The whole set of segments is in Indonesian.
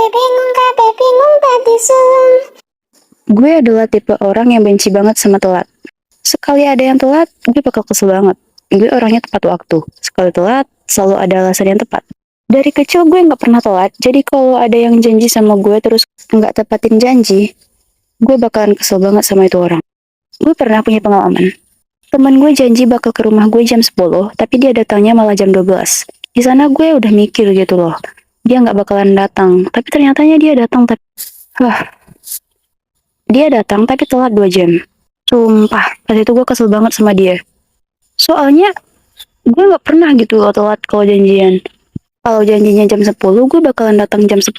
bingung tapi sun. Gue adalah tipe orang yang benci banget sama telat. Sekali ada yang telat, gue bakal kesel banget. Gue orangnya tepat waktu. Sekali telat, selalu ada alasan yang tepat. Dari kecil gue nggak pernah telat, jadi kalau ada yang janji sama gue terus nggak tepatin janji, gue bakalan kesel banget sama itu orang. Gue pernah punya pengalaman. Temen gue janji bakal ke rumah gue jam 10, tapi dia datangnya malah jam 12. Di sana gue udah mikir gitu loh. Dia nggak bakalan datang, tapi ternyatanya dia datang. Dia datang tapi telat 2 jam. Sumpah, pas itu gue kesel banget sama dia. Soalnya gue nggak pernah gitu loh telat kalau janjian. Kalau janjinya jam 10, gue bakalan datang jam 10.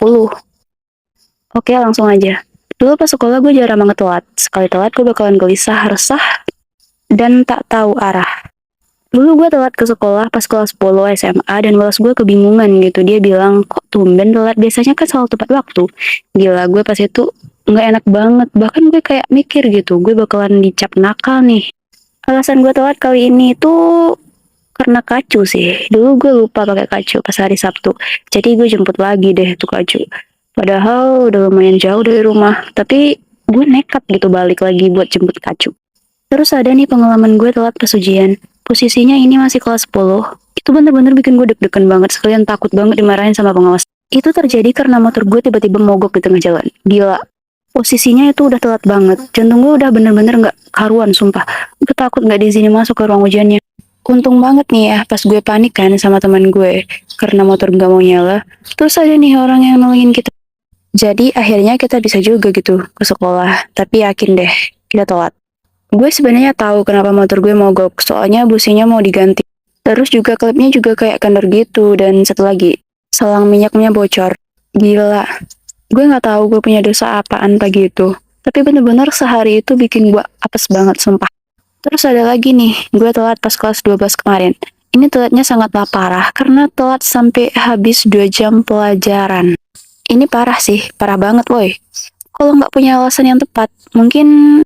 Oke, langsung aja. Dulu pas sekolah gue jarang banget telat. Sekali telat gue bakalan gelisah, resah, dan tak tahu arah. Dulu gue telat ke sekolah pas kelas 10 SMA dan kelas gue kebingungan gitu. Dia bilang, kok tumben telat? Biasanya kan selalu tepat waktu. Gila, gue pas itu nggak enak banget. Bahkan gue kayak mikir gitu, gue bakalan dicap nakal nih. Alasan gue telat kali ini tuh karena kacu sih. Dulu gue lupa pakai kacu pas hari Sabtu. Jadi gue jemput lagi deh tuh kacu. Padahal udah lumayan jauh dari rumah. Tapi gue nekat gitu balik lagi buat jemput kacu. Terus ada nih pengalaman gue telat pas ujian. Posisinya ini masih kelas 10. Itu bener-bener bikin gue deg-degan banget. Sekalian takut banget dimarahin sama pengawas. Itu terjadi karena motor gue tiba-tiba mogok di tengah jalan. Gila. Posisinya itu udah telat banget. Jantung gue udah bener-bener gak karuan, sumpah. Gue takut gak diizinin masuk ke ruang ujiannya. Untung banget nih ya, pas gue panik kan sama teman gue, karena motor gak mau nyala, terus ada nih orang yang nolongin kita. Jadi akhirnya kita bisa juga gitu ke sekolah, tapi yakin deh, kita telat. Gue sebenarnya tahu kenapa motor gue mogok, soalnya businya mau diganti. Terus juga klepnya juga kayak kendor gitu, dan satu lagi, selang minyaknya bocor. Gila, gue gak tahu gue punya dosa apaan pagi itu. Tapi bener-bener sehari itu bikin gue apes banget, sumpah. Terus ada lagi nih, gue telat pas kelas 12 kemarin. Ini telatnya sangatlah parah, karena telat sampai habis 2 jam pelajaran. Ini parah sih, parah banget woy. Kalau nggak punya alasan yang tepat, mungkin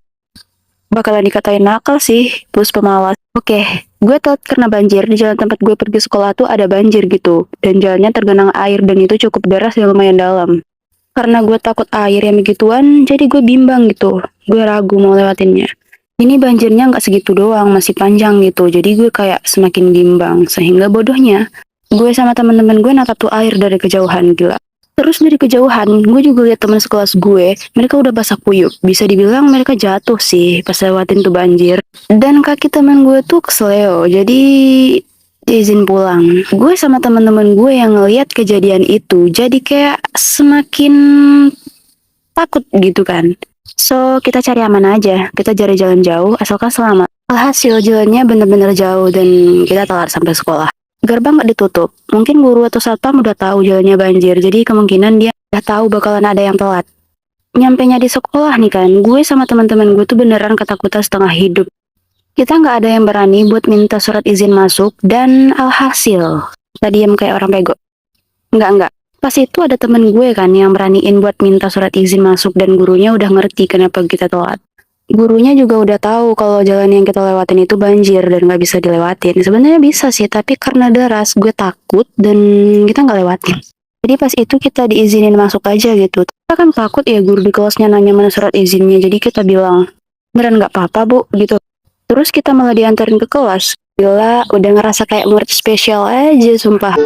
bakalan dikatain nakal sih, bos pemalas. Oke, gue telat karena banjir. Di jalan tempat gue pergi sekolah tuh ada banjir gitu. Dan jalannya tergenang air dan itu cukup deras dan lumayan dalam. Karena gue takut air yang begituan, jadi gue bimbang gitu. Gue ragu mau lewatinnya. Ini banjirnya nggak segitu doang, masih panjang gitu. Jadi gue kayak semakin bimbang. Sehingga bodohnya, gue sama teman-teman gue natap tuh air dari kejauhan, gila. Terus dari kejauhan, gue juga lihat teman sekelas gue, mereka udah basah kuyup. Bisa dibilang mereka jatuh sih pas lewatin tuh banjir. Dan kaki teman gue tuh kesleo, jadi diizin pulang. Gue sama teman-teman gue yang ngeliat kejadian itu, jadi kayak semakin takut gitu kan. So, kita cari aman aja. Kita cari jalan jauh, asalkan selamat. Alhasil jalannya bener-bener jauh dan kita telat sampai sekolah. Gerbang nggak ditutup. Mungkin guru atau satpam udah tahu jalannya banjir, jadi kemungkinan dia udah tahu bakalan ada yang telat. Nyampenya di sekolah nih kan, gue sama teman-teman gue tuh beneran ketakutan setengah hidup. Kita nggak ada yang berani buat minta surat izin masuk, dan alhasil kita diam kayak orang bego. Enggak. Pas itu ada temen gue kan yang beraniin buat minta surat izin masuk dan gurunya udah ngerti kenapa kita telat. Gurunya juga udah tahu kalau jalan yang kita lewatin itu banjir dan nggak bisa dilewatin. Sebenarnya bisa sih, tapi karena deras gue takut dan kita nggak lewatin. Jadi pas itu kita diizinin masuk aja gitu. Kita kan takut ya guru di kelasnya nanya mana surat izinnya. Jadi kita bilang, beneran nggak apa-apa bu gitu. Terus kita malah diantarin ke kelas. Gila, udah ngerasa kayak murid spesial aja sumpah.